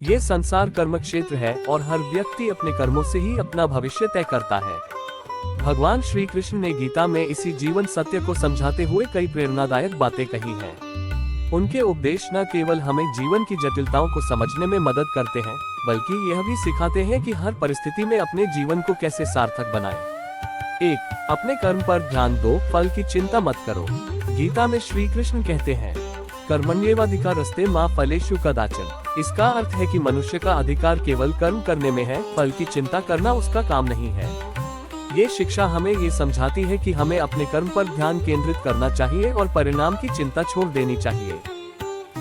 ये संसार कर्म क्षेत्र है और हर व्यक्ति अपने कर्मों से ही अपना भविष्य तय करता है। भगवान श्री कृष्ण ने गीता में इसी जीवन सत्य को समझाते हुए कई प्रेरणादायक बातें कही हैं। उनके उपदेश न केवल हमें जीवन की जटिलताओं को समझने में मदद करते हैं, बल्कि यह भी सिखाते हैं कि हर परिस्थिति में अपने जीवन को कैसे सार्थक बनाएं। 1. अपने कर्म पर ध्यान दो, फल की चिंता मत करो। गीता में श्री कृष्ण कहते हैं, कर्मण्येवाधिकारस्ते मा फलेषु कदाचन। इसका अर्थ है कि मनुष्य का अधिकार केवल कर्म करने में है, फल की चिंता करना उसका काम नहीं है। ये शिक्षा हमें ये समझाती है कि हमें अपने कर्म पर ध्यान केंद्रित करना चाहिए और परिणाम की चिंता छोड़ देनी चाहिए।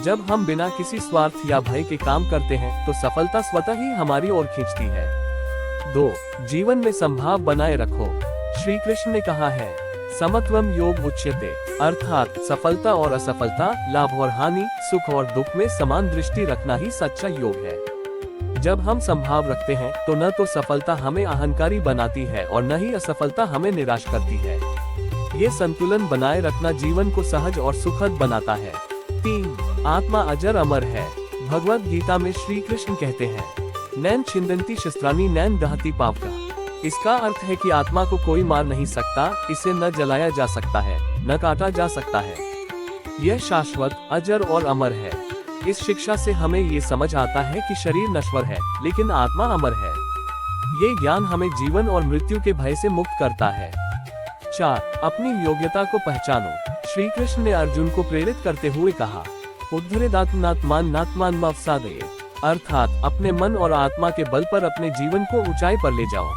जब हम बिना किसी स्वार्थ या भय के काम करते हैं तो सफलता स्वतः ही हमारी ओर खींचती है। 2. जीवन में संभाव बनाए रखो। श्री कृष्ण ने कहा है, समत्वम योग उच्यते, अर्थात सफलता और असफलता, लाभ और हानि, सुख और दुख में समान दृष्टि रखना ही सच्चा योग है। जब हम संभाव रखते हैं तो न तो सफलता हमें अहंकारी बनाती है और न ही असफलता हमें निराश करती है। ये संतुलन बनाए रखना जीवन को सहज और सुखद बनाता है। 3. आत्मा अजर अमर है। भगवद गीता में श्री कृष्ण कहते हैं, नैन छिंदन्ति शस्त्राणि नैन दहति पावका। इसका अर्थ है कि आत्मा को कोई मार नहीं सकता, इसे न जलाया जा सकता है, न काटा जा सकता है। यह शाश्वत, अजर और अमर है। इस शिक्षा से हमें ये समझ आता है कि शरीर नश्वर है, लेकिन आत्मा अमर है। ये ज्ञान हमें जीवन और मृत्यु के भय से मुक्त करता है। 4. अपनी योग्यता को पहचानो। श्री कृष्ण ने अर्जुन को प्रेरित करते हुए कहा, उद्धरेदात्मनात्मान नात्मान मवसादये, अर्थात अपने मन और आत्मा के बल पर अपने जीवन को ऊंचाई पर ले जाओ।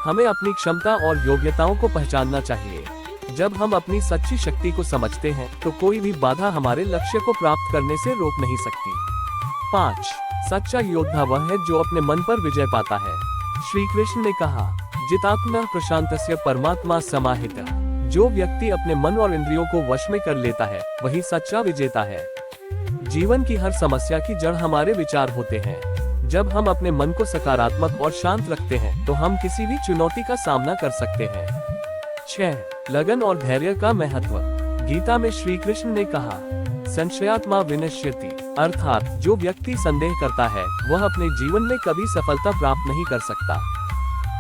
हमें अपनी क्षमता और योग्यताओं को पहचानना चाहिए। जब हम अपनी सच्ची शक्ति को समझते हैं तो कोई भी बाधा हमारे लक्ष्य को प्राप्त करने से रोक नहीं सकती। 5. सच्चा योद्धा वह है जो अपने मन पर विजय पाता है। श्री कृष्ण ने कहा, जितात्मा प्रशांतस्य परमात्मा समाहितः। जो व्यक्ति अपने मन और इंद्रियों को वश में कर लेता है वही सच्चा विजेता है। जीवन की हर समस्या की जड़ हमारे विचार होते हैं। जब हम अपने मन को सकारात्मक और शांत रखते हैं तो हम किसी भी चुनौती का सामना कर सकते हैं। 6. लगन और धैर्य का महत्व। गीता में श्री कृष्ण ने कहा, संशयात्मा विनश्यति, अर्थात जो व्यक्ति संदेह करता है वह अपने जीवन में कभी सफलता प्राप्त नहीं कर सकता।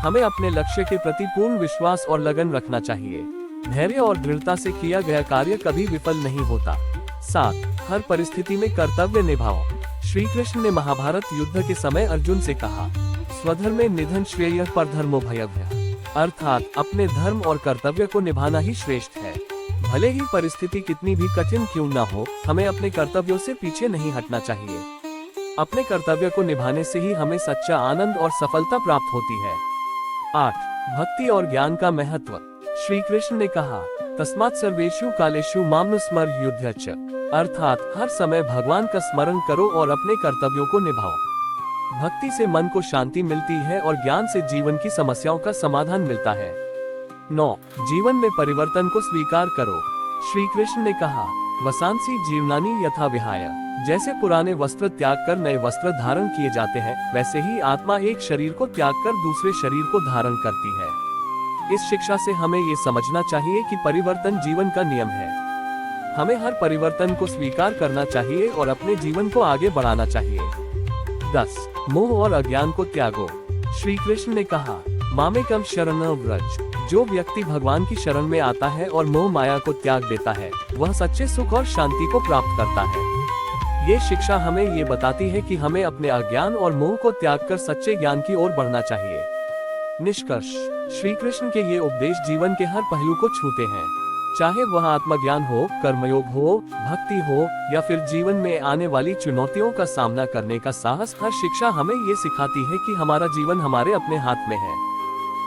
हमें अपने लक्ष्य के प्रति पूर्ण विश्वास और लगन रखना चाहिए। धैर्य और दृढ़ता से किया गया कार्य कभी विफल नहीं होता। 7. हर परिस्थिति में कर्तव्य निभाओ। श्री कृष्ण ने महाभारत युद्ध के समय अर्जुन से कहा, स्वधर्मे निधन श्रेयः परधर्मो भयभ्यः, अर्थात अपने धर्म और कर्तव्य को निभाना ही श्रेष्ठ है। भले ही परिस्थिति कितनी भी कठिन क्यों न हो, हमें अपने कर्तव्यों से पीछे नहीं हटना चाहिए। अपने कर्तव्य को निभाने से ही हमें सच्चा आनंद और सफलता प्राप्त होती है। 8. भक्ति और ज्ञान का महत्व। श्री कृष्ण ने कहा, तस्मात् सर्वेषु कालेषु मामनुस्मर युध्यच, अर्थात हर समय भगवान का स्मरण करो और अपने कर्तव्यों को निभाओ। भक्ति से मन को शांति मिलती है और ज्ञान से जीवन की समस्याओं का समाधान मिलता है। 9. जीवन में परिवर्तन को स्वीकार करो। श्री कृष्ण ने कहा, वसांसी जीवनानि यथा विहाय, जैसे पुराने वस्त्र त्याग कर नए वस्त्र धारण किए जाते हैं, वैसे ही आत्मा एक शरीर को त्याग कर दूसरे शरीर को धारण करती है। इस शिक्षा से हमें ये समझना चाहिए कि परिवर्तन जीवन का नियम है। हमें हर परिवर्तन को स्वीकार करना चाहिए और अपने जीवन को आगे बढ़ाना चाहिए। 10. मोह और अज्ञान को त्यागो। श्री कृष्ण ने कहा, मामेकम शरणं व्रज, जो व्यक्ति भगवान की शरण में आता है और मोह माया को त्याग देता है वह सच्चे सुख और शांति को प्राप्त करता है। ये शिक्षा हमें ये बताती है कि हमें अपने अज्ञान और मोह को त्याग कर सच्चे ज्ञान की ओर बढ़ना चाहिए। निष्कर्ष, श्री कृष्ण के ये उपदेश जीवन के हर पहलू को छूते हैं। चाहे वह आत्मज्ञान हो, कर्मयोग हो, भक्ति हो या फिर जीवन में आने वाली चुनौतियों का सामना करने का साहस, हर शिक्षा हमें ये सिखाती है कि हमारा जीवन हमारे अपने हाथ में है।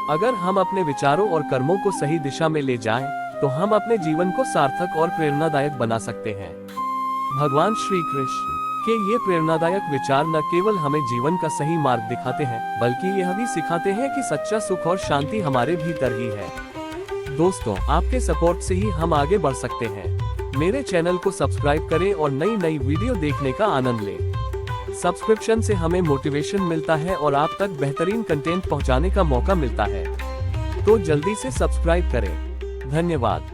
अगर हम अपने विचारों और कर्मों को सही दिशा में ले जाएं, तो हम अपने जीवन को सार्थक और प्रेरणादायक बना सकते हैं। भगवान श्री कृष्ण के ये प्रेरणादायक विचार न केवल हमें जीवन का सही मार्ग दिखाते हैं, बल्कि यह भी सिखाते हैं कि सच्चा सुख और शांति हमारे भीतर ही है। दोस्तों, आपके सपोर्ट से ही हम आगे बढ़ सकते हैं। मेरे चैनल को सब्सक्राइब करें और नई नई वीडियो देखने का आनंद लें। सब्सक्रिप्शन से हमें मोटिवेशन मिलता है और आप तक बेहतरीन कंटेंट पहुंचाने का मौका मिलता है। तो जल्दी से सब्सक्राइब करें। धन्यवाद।